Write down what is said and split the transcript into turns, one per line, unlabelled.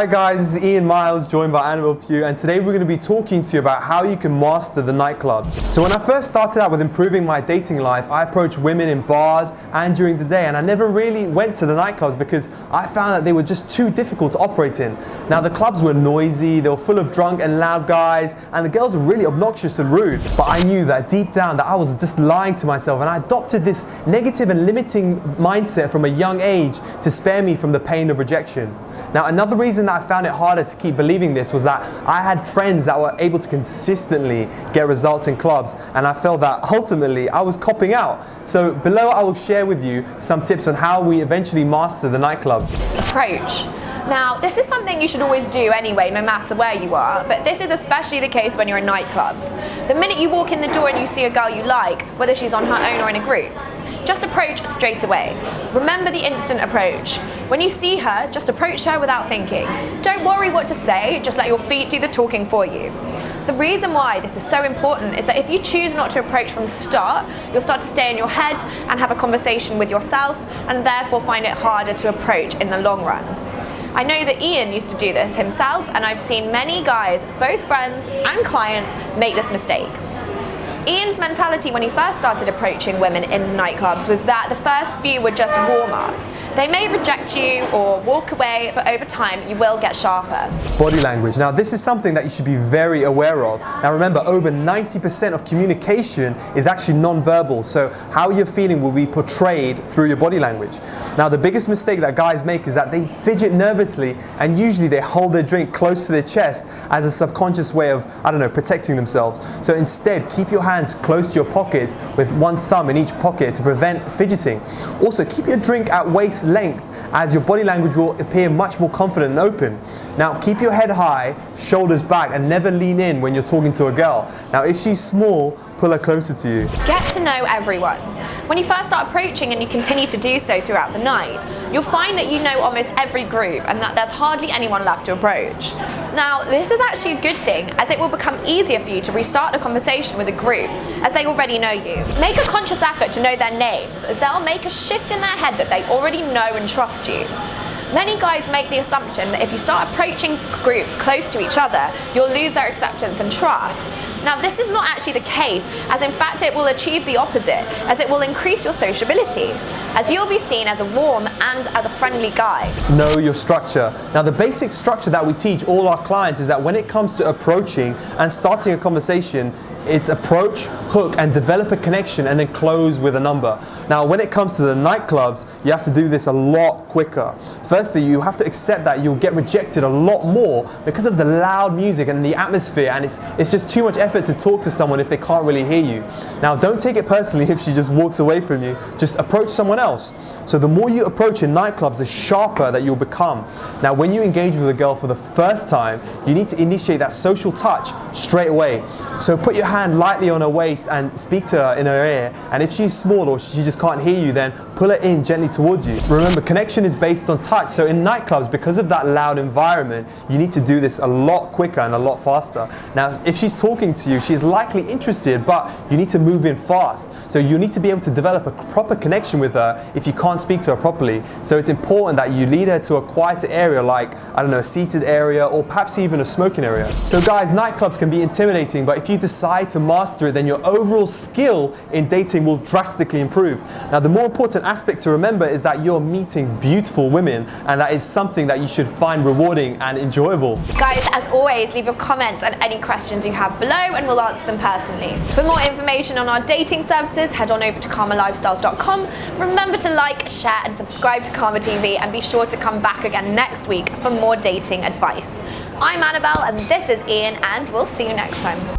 Hi guys, this is Iain Myles, joined by Annabel Pugh, and today we're going to be talking to you about how you can master the nightclubs. So when I first started out with improving my dating life, I approached women in bars and during the day, and I never really went to the nightclubs because I found that they were just too difficult to operate in. Now the clubs were noisy, they were full of drunk and loud guys, and the girls were really obnoxious and rude. But I knew that deep down that I was just lying to myself, and I adopted this negative and limiting mindset from a young age to spare me from the pain of rejection. Now, another reason that I found it harder to keep believing this was that I had friends that were able to consistently get results in clubs, and I felt that ultimately I was copping out. So below I will share with you some tips on how we eventually master the nightclubs.
Approach. Now, this is something you should always do anyway, no matter where you are, but this is especially the case when you're in nightclubs. The minute you walk in the door and you see a girl you like, whether she's on her own or in a group, just approach straight away. Remember the instant approach. When you see her, just approach her without thinking. Don't worry what to say, just let your feet do the talking for you. The reason why this is so important is that if you choose not to approach from the start, you'll start to stay in your head and have a conversation with yourself, and therefore find it harder to approach in the long run. I know that Iain used to do this himself, and I've seen many guys, both friends and clients, make this mistake. Iain's mentality when he first started approaching women in nightclubs was that the first few were just warm-ups. They may reject you or walk away, but over time you will get sharper.
Body language. Now this is something that you should be very aware of. Now remember, over 90% of communication is actually non-verbal, so how you're feeling will be portrayed through your body language. Now the biggest mistake that guys make is that they fidget nervously, and usually they hold their drink close to their chest as a subconscious way of, protecting themselves. So instead, keep your hands close to your pockets with one thumb in each pocket to prevent fidgeting. Also, keep your drink at waist length, as your body language will appear much more confident and open. Now keep your head high, shoulders back, and never lean in when you're talking to a girl. Now if she's small, pull her closer to you.
Get to know everyone. When you first start approaching and you continue to do so throughout the night, you'll find that you know almost every group and that there's hardly anyone left to approach. Now, this is actually a good thing, as it will become easier for you to restart a conversation with a group as they already know you. Make a conscious effort to know their names, as they'll make a shift in their head that they already know and trust you. Many guys make the assumption that if you start approaching groups close to each other, you'll lose their acceptance and trust. Now this is not actually the case, as in fact it will achieve the opposite, as it will increase your sociability, as you'll be seen as a warm and as a friendly guy.
Know your structure. Now the basic structure that we teach all our clients is that when it comes to approaching and starting a conversation, it's approach, hook, and develop a connection, and then close with a number. Now when it comes to the nightclubs, you have to do this a lot quicker. Firstly, you have to accept that you'll get rejected a lot more because of the loud music and the atmosphere, and it's just too much effort to talk to someone if they can't really hear you. Now don't take it personally if she just walks away from you, just approach someone else. So the more you approach in nightclubs, the sharper that you'll become. Now when you engage with a girl for the first time, you need to initiate that social touch straight away. So put your hand lightly on her waist and speak to her in her ear, and if she's small or she just can't hear you, then pull her in gently towards you. Remember, connection is based on touch, so in nightclubs, because of that loud environment, you need to do this a lot quicker and a lot faster. Now if she's talking to you, she's likely interested, but you need to move in fast. So you need to be able to develop a proper connection with her if you can't speak to her properly. So it's important that you lead her to a quieter area, like, a seated area, or perhaps even a smoking area. So guys, nightclubs can be intimidating, but if you decide to master it, then your overall skill in dating will drastically improve. Now the more important aspect to remember is that you're meeting beautiful women, and that is something that you should find rewarding and enjoyable.
Guys, as always, leave your comments and any questions you have below, and we'll answer them personally. For more information on our dating services, head on over to Kamalifestyles.com. Remember to like, share, and subscribe to Kama TV, and be sure to come back again next week for more dating advice. I'm Annabelle, and this is Iain, and we'll see you next time.